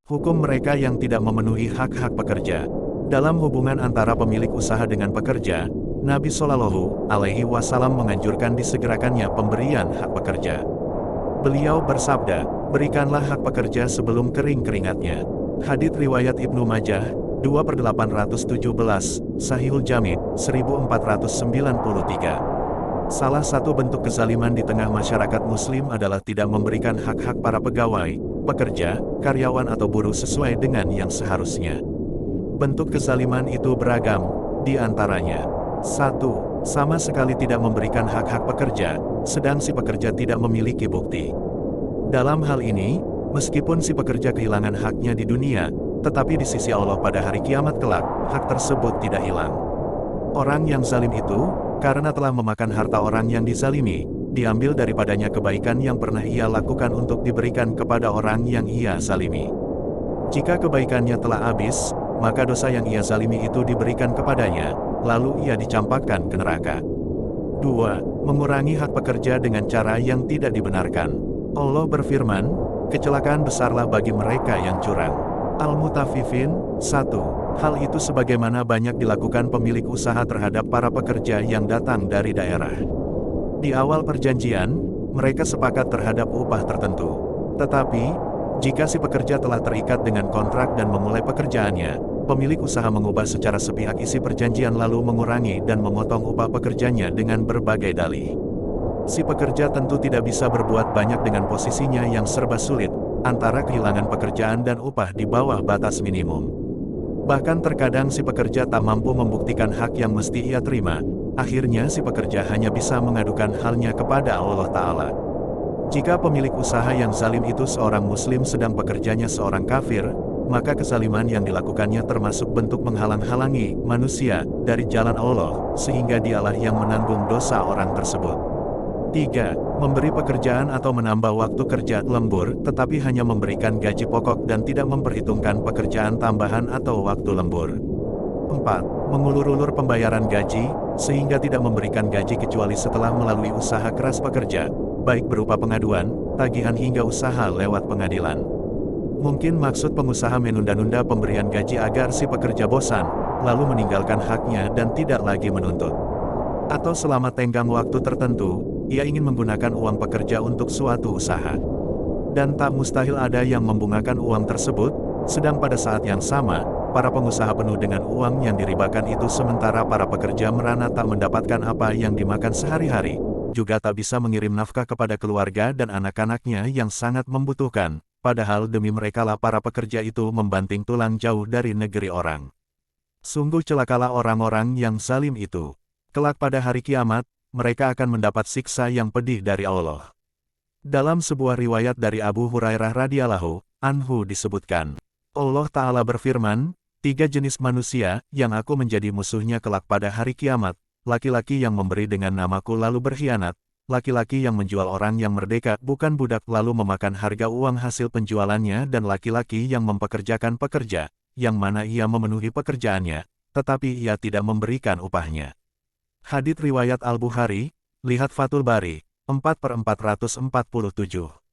Hukum mereka yang tidak memenuhi hak-hak pekerja. Dalam hubungan antara pemilik usaha dengan pekerja, Nabi Shallallahu Alaihi Wasallam menganjurkan disegerakannya pemberian hak pekerja. Beliau bersabda, berikanlah hak pekerja sebelum kering keringatnya. Hadits riwayat Ibnu Majah, 2/817, Sahihul Jami', 1493. Salah satu bentuk kezaliman di tengah masyarakat muslim adalah tidak memberikan hak-hak para pegawai, pekerja, karyawan atau buruh sesuai dengan yang seharusnya. Bentuk kezaliman itu beragam, di antaranya 1. Sama sekali tidak memberikan hak-hak pekerja, sedang si pekerja tidak memiliki bukti. Dalam hal ini, meskipun si pekerja kehilangan haknya di dunia, tetapi di sisi Allah pada hari kiamat kelak, hak tersebut tidak hilang. Orang yang zalim itu, karena telah memakan harta orang yang dizalimi, diambil daripadanya kebaikan yang pernah ia lakukan untuk diberikan kepada orang yang ia zalimi. Jika kebaikannya telah habis, maka dosa yang ia zalimi itu diberikan kepadanya, lalu ia dicampakkan ke neraka. 2. Mengurangi hak pekerja dengan cara yang tidak dibenarkan. Allah berfirman, kecelakaan besarlah bagi mereka yang curang. Al-Mutaffifin, 1. Hal itu sebagaimana banyak dilakukan pemilik usaha terhadap para pekerja yang datang dari daerah. Di awal perjanjian, mereka sepakat terhadap upah tertentu. Tetapi, jika si pekerja telah terikat dengan kontrak dan memulai pekerjaannya, pemilik usaha mengubah secara sepihak isi perjanjian lalu mengurangi dan memotong upah pekerjanya dengan berbagai dalih. Si pekerja tentu tidak bisa berbuat banyak dengan posisinya yang serba sulit, antara kehilangan pekerjaan dan upah di bawah batas minimum. Bahkan terkadang si pekerja tak mampu membuktikan hak yang mesti ia terima, akhirnya si pekerja hanya bisa mengadukan halnya kepada Allah Ta'ala. Jika pemilik usaha yang zalim itu seorang muslim sedang pekerjanya seorang kafir, maka kezaliman yang dilakukannya termasuk bentuk menghalang-halangi manusia dari jalan Allah, sehingga dialah yang menanggung dosa orang tersebut. 3. Memberi pekerjaan atau menambah waktu kerja lembur, tetapi hanya memberikan gaji pokok dan tidak memperhitungkan pekerjaan tambahan atau waktu lembur. 4. Mengulur-ulur pembayaran gaji, sehingga tidak memberikan gaji kecuali setelah melalui usaha keras pekerja, baik berupa pengaduan, tagihan hingga usaha lewat pengadilan. Mungkin maksud pengusaha menunda-nunda pemberian gaji agar si pekerja bosan, lalu meninggalkan haknya dan tidak lagi menuntut. Atau selama tenggang waktu tertentu, ia ingin menggunakan uang pekerja untuk suatu usaha. Dan tak mustahil ada yang membungakan uang tersebut, sedang pada saat yang sama, para pengusaha penuh dengan uang yang diribakan itu sementara para pekerja merana tak mendapatkan apa yang dimakan sehari-hari, juga tak bisa mengirim nafkah kepada keluarga dan anak-anaknya yang sangat membutuhkan, padahal demi merekalah para pekerja itu membanting tulang jauh dari negeri orang. Sungguh celakalah orang-orang yang zalim itu. Kelak pada hari kiamat, mereka akan mendapat siksa yang pedih dari Allah. Dalam sebuah riwayat dari Abu Hurairah radhiyallahu anhu disebutkan, Allah Ta'ala berfirman, 3 jenis manusia yang aku menjadi musuhnya kelak pada hari kiamat, laki-laki yang memberi dengan namaku lalu berkhianat, laki-laki yang menjual orang yang merdeka bukan budak lalu memakan harga uang hasil penjualannya dan laki-laki yang mempekerjakan pekerja, yang mana ia memenuhi pekerjaannya, tetapi ia tidak memberikan upahnya. Hadits riwayat Al-Bukhari, lihat Fathul Bari, 4/447.